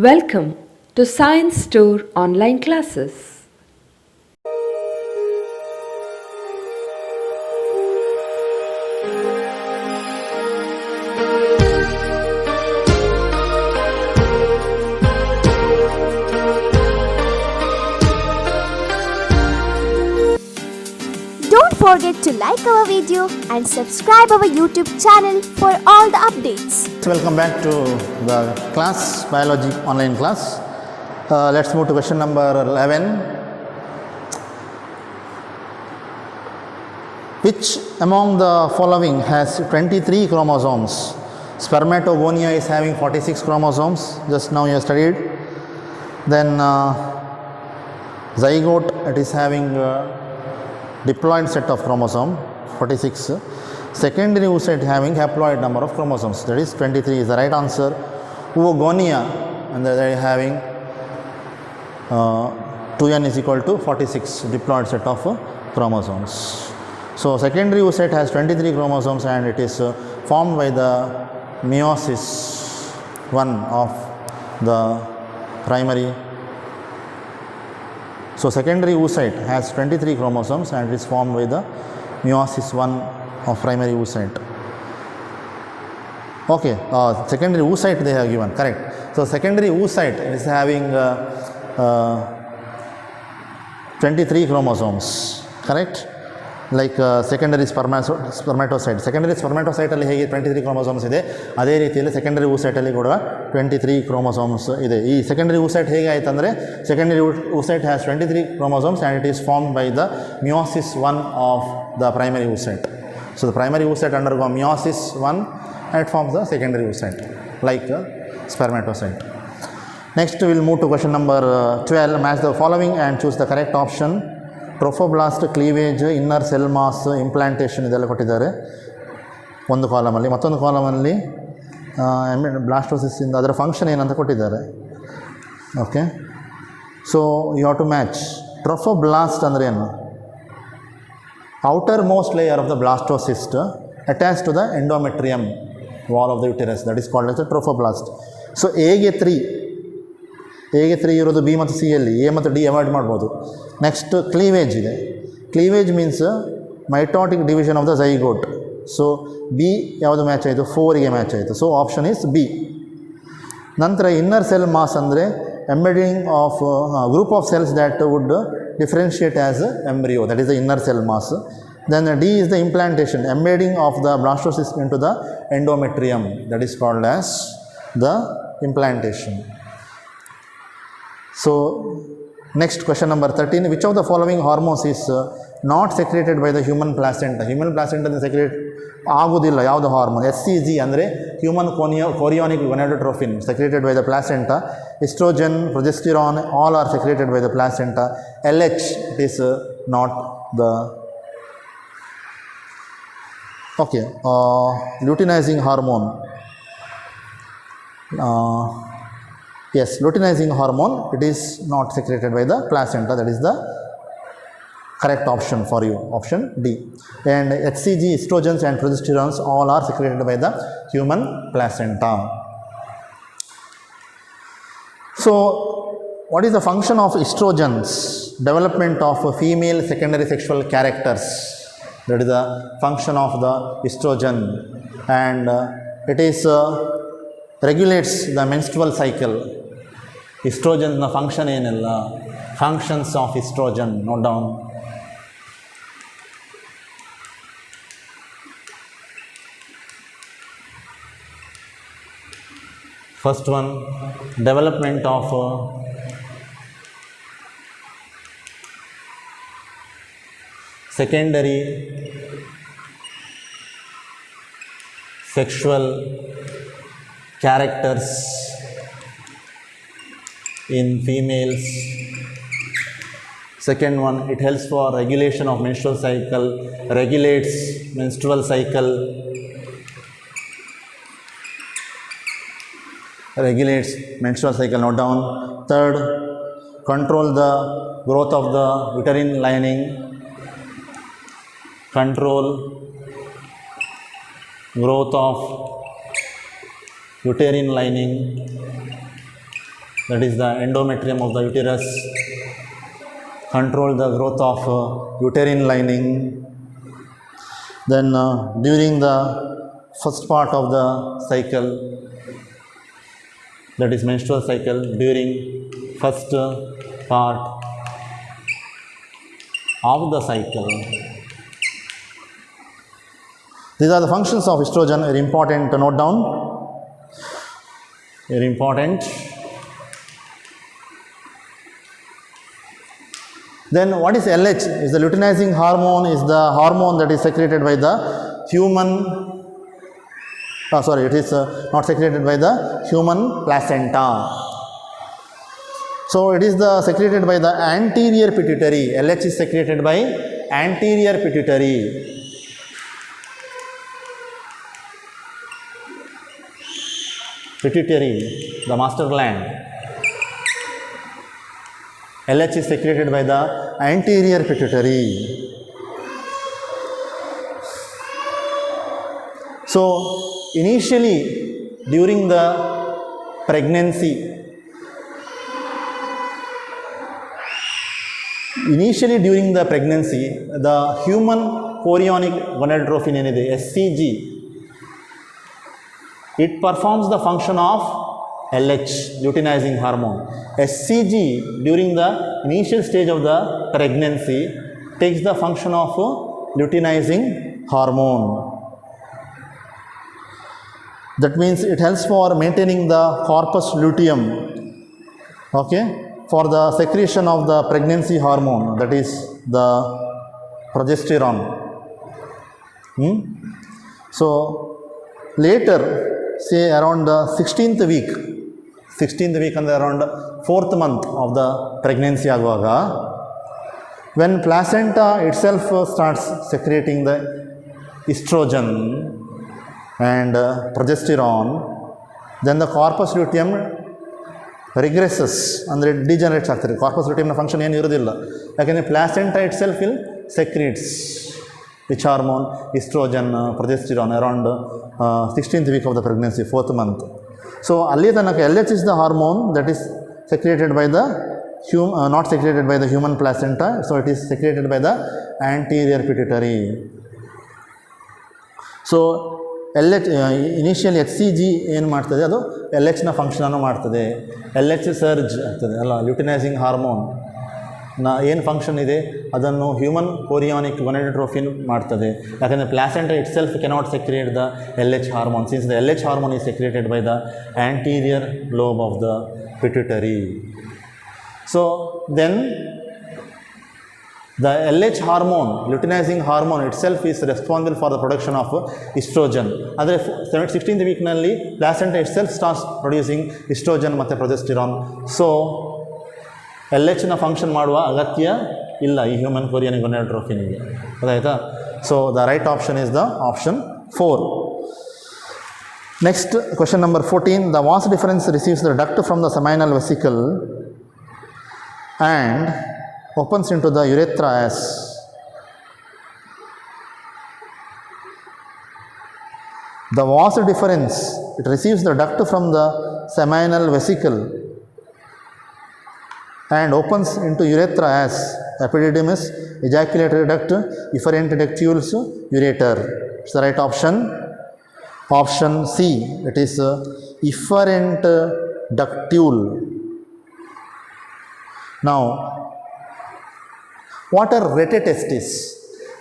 Welcome to Science Store online classes. Don't forget to like our video and subscribe our YouTube channel for all the updates. Welcome back to the class, biology online class. Let's move to question number 11. Which among the following has 23 chromosomes? Spermatogonia is having 46 chromosomes, just now you have studied. Then zygote, it is having diploid set of chromosome 46. Secondary oocyte having haploid number of chromosomes, that is 23 is the right answer. Oogonia, and they are having 2n is equal to 46 diploid set of chromosomes. So secondary oocyte has 23 chromosomes and it is formed by the meiosis 1 of the primary. So secondary oocyte has 23 chromosomes and it is formed by the meiosis 1 of primary oocyte. Okay, secondary oocyte they have given, correct. So secondary oocyte is having 23 chromosomes, correct. Like secondary spermatocyte. Secondary spermatocyte ಅಲ್ಲಿ ಹೇಗೆ 23 chromosomes ಇದೆ, ಅದೇ ರೀತಿಯಲ್ಲಿ secondary oocyte ಅಲ್ಲಿ ಕೂಡ 23 chromosomes ಇದೆ. ಈ secondary oocyte ಹೇಗೆ ಆಯ್ತು ಅಂದರೆ, secondary oocyte has 23 chromosomes and it is formed by the meiosis 1 of the primary oocyte. So the primary oocyte undergo meiosis 1 and it forms the secondary oocyte like spermatocyte. Next we will move to question number 12. Match the following and choose the correct option. Trophoblast, cleavage, inner cell mass, implantation ಇದೆಲ್ಲ ಕೊಟ್ಟಿದ್ದಾರೆ ಒಂದು ಕಾಲಮಲ್ಲಿ. ಮತ್ತೊಂದು ಕಾಲಮಲ್ಲಿ blastocyst ಇಂದ ಅದರ function ಏನಂತ ಕೊಟ್ಟಿದ್ದಾರೆ. Okay, so you have to match. Trophoblast ಅಂದರೆ ಏನು? Outer most layer of the blastocyst attach to the endometrium wall of the uterus, that is called as the trophoblast. So ಎಗೆ 3 ಇರೋದು, ಬಿ ಮತ್ತು C ಯಲ್ಲಿ A ಮತ್ತು D avoid ಮಾಡ್ಬೋದು. Next cleavage ಇದೆ. Cleavage means mitotic division of the zygote. So B ಯಾವುದು match ಆಯಿತು? 4ಗೆ ಮ್ಯಾಚ್ ಆಯಿತು. So option is B. ನಂತರ ಇನ್ನರ್ ಸೆಲ್ ಮಾಸ್ ಅಂದರೆ embedding of group of cells that would differentiate as embryo, that is the inner cell mass. Then D is the implantation, embedding of the blastocyst into the endometrium, that is called as the implantation. So next question number 13. Which of the following hormones is not secreted by the human placenta? Human placenta secrete ಆಗೋದಿಲ್ಲ ಯಾವುದು hormone? HCG ಅಂದರೆ human ಕೊರಿಯಾನಿಕ್ ಗೋನಾಡೋಟ್ರೋಫಿನ್ secreted by the placenta. Estrogen, progesterone all are secreted by the placenta. LH it is not the. Okay, luteinizing hormone. Yes, luteinizing hormone, it is not secreted by the placenta, that is the correct option for you, option D. And HCG, estrogens and progesterones all are secreted by the human placenta. So what is the function of estrogens? Development of female secondary sexual characters, that is the function of the estrogen, and it is regulates the menstrual cycle. Estrogen function ಏನಿಲ್ಲ, functions of estrogen, note down. First one, development of secondary sexual characters in females. Second one, it helps for regulation of menstrual cycle, regulates menstrual cycle, regulates menstrual cycle, note down. Third, control the growth of the uterine lining, control growth of uterine lining. that is the endometrium of the uterus, control the growth of uterine lining. Then during the first part of the cycle, that is menstrual cycle, during first part of the cycle, these are the functions of estrogen. Very important to note down. Very important. Then what is LH? Is the luteinizing hormone, is the hormone that is secreted by the human, it is not secreted by the human placenta. So it is secreted by the anterior pituitary. LH is secreted by anterior pituitary. Pituitary, the master gland. LH is secreted by the anterior pituitary. So initially during the pregnancy, the human chorionic gonadotropin ಏನಿದೆ, SCG, it performs the function of LH, luteinizing hormone. SCG during the initial stage of the pregnancy takes the function of luteinizing hormone. That means it helps for maintaining the corpus luteum, okay, for the secretion of the pregnancy hormone, that is the progesterone. So later, say around the 16th week and around 4th month of the pregnancy aguvaga, when placenta itself starts secreting the estrogen and progesterone, then the corpus luteum regresses, ಅಂದರೆ ಡಿಜನರೇಟ್ಸ್ ಆಗ್ತದೆ. Corpus ಲುಟಿಯಮ್ನ function ಏನು ಇರೋದಿಲ್ಲ, ಯಾಕೆಂದರೆ placenta it self will secretes which hormone? Estrogen, progesterone around 16th week of the pregnancy, 4th month. So alli tanaka LH is the hormone that is secreted by the not secreted by the human placenta, so it is secreted by the anterior pituitary. So LH initially HCG ಏನು ಮಾಡ್ತದೆ, ಅದು LHನ ಫಂಕ್ಷನನ್ನು ಮಾಡ್ತದೆ. LH ಸರ್ಜ್ ಆಗ್ತದೆ ಅಲ್ಲ, luteinising hormone ಏನು function ಇದೆ ಅದನ್ನು human ಕೋರಿಯಾನಿಕ್ gonadotropin ಮಾಡ್ತದೆ. ಯಾಕಂದರೆ placenta itself cannot secrete the LH hormone, since the LH hormone is secreted by the anterior lobe of the pituitary. So then the LH hormone, luteinizing hormone itself is responsible for the production of estrogen. ಆದರೆ 16th ವೀಕ್ನಲ್ಲಿ placenta itself starts producing estrogen ಮತ್ತು progesterone. ಸೊ LHನ function ಮಾಡುವ ಅಗತ್ಯ ಇಲ್ಲ ಈ human chorionic ಗೊಂಡೋಟ್ರೋಪಿನ್ಗೆ, ಗೊತ್ತಾಯ್ತಾ? So the right option is the option 4. Next, question number 14. The vas deferens receives the duct from the seminal vesicle and opens into the urethra as the vas deferens, it receives the duct from the seminal vesicle and opens into urethra as epididymis, ejaculatory duct, efferent ductules, ureter. It's the right option. Option C, it is efferent ductule. Now, what are retetestis?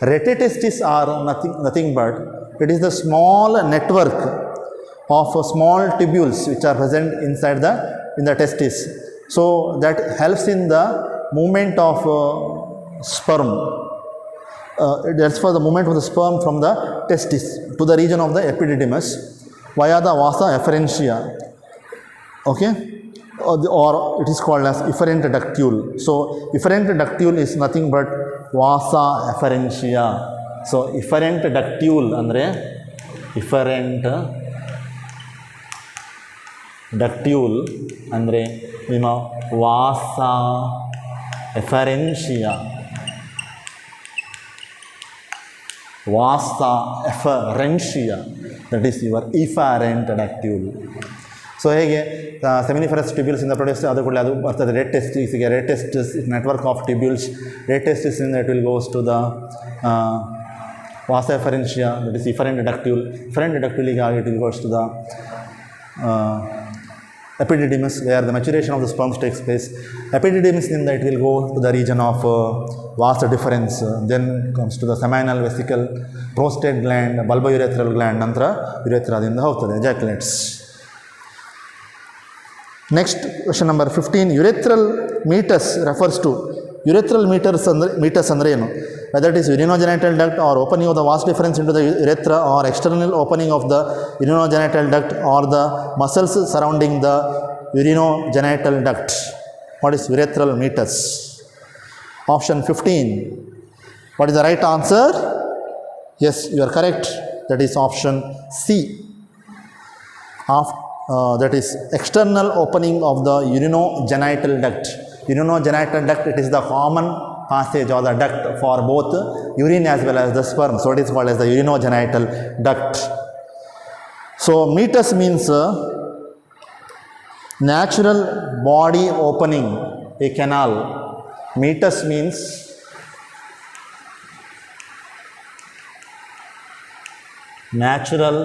Retetestis are nothing but it is the small network of small tubules which are present inside in the testis. So that helps in the movement of sperm. It helps for the movement of the sperm from the testis to the region of the epididymis via the vasa efferentia. Okay, or it is called as efferent ductule. So efferent ductule is nothing but vasa efferentia. So efferent ductule andre efferent ductule andre vasa efferentia. Vasa efferentia, that is your efferent ductule. So ಹೇಗೆ seminiferous ಟ್ಯೂಬ್ಯೂಲ್ಸಿಂದ produce ಅದು ಕೂಡ ಅದು ಬರ್ತದೆ rete ಟೆಸ್ಟಿಸ್ಗೆ. Rete testis network of tubules. Rete ಟೆಸ್ಟಿಸಿಂದ it will goes to the vasa efferentia, that is efferent ductule. Efferent ಡಕ್ಟ್ಯೂಲಿಗೆ ಆಗಿ it will goes to the epididymis, where the maturation of the sperms takes place. Epididymis in that it will go to the region of vas deferens, then comes to the seminal vesicle, prostate gland, bulbourethral gland, ನಂತರ ಯುರೇಥ್ರಾದಿಂದ ಹೋಗ್ತದೆ, ejaculates. Next question number 15. Urethral meatus refers to. Urethral meatus ಅಂದರೆ ಏನು? Whether it is urinogenital duct or opening of the vas deferens into the urethra or external opening of the urinogenital duct or the muscles surrounding the urinogenital duct. What is urethral meatus? Option 15. What is the right answer? Yes, you are correct. That is option C. That is external opening of the urinogenital duct. Urinogenital duct, it is the common passage or the duct for both urine as well as the sperm. So it is called as the urinogenital duct. So meatus means natural body opening, a canal. Meatus means natural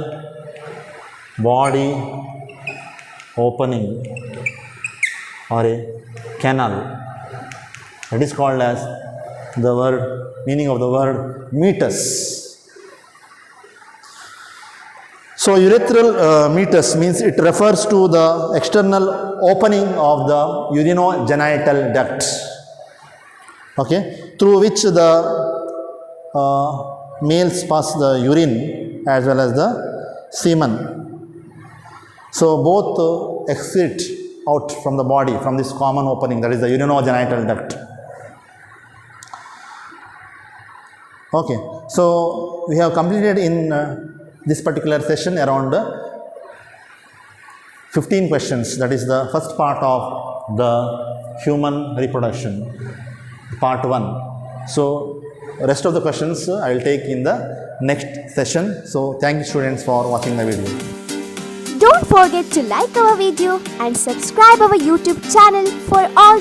body opening or a canal. That is called as the word, meaning of the word meatus. So urethral meatus means it refers to the external opening of the urinogenital duct, okay, through which the males pass the urine as well as the semen. So both exit out from the body from this common opening, that is the urinogenital duct. Okay, so we have completed in this particular session around 15 questions. That is the first part of the human reproduction, part 1. So rest of the questions I will take in the next session. So thank you students for watching the video. Don't forget to like our video and subscribe our YouTube channel for all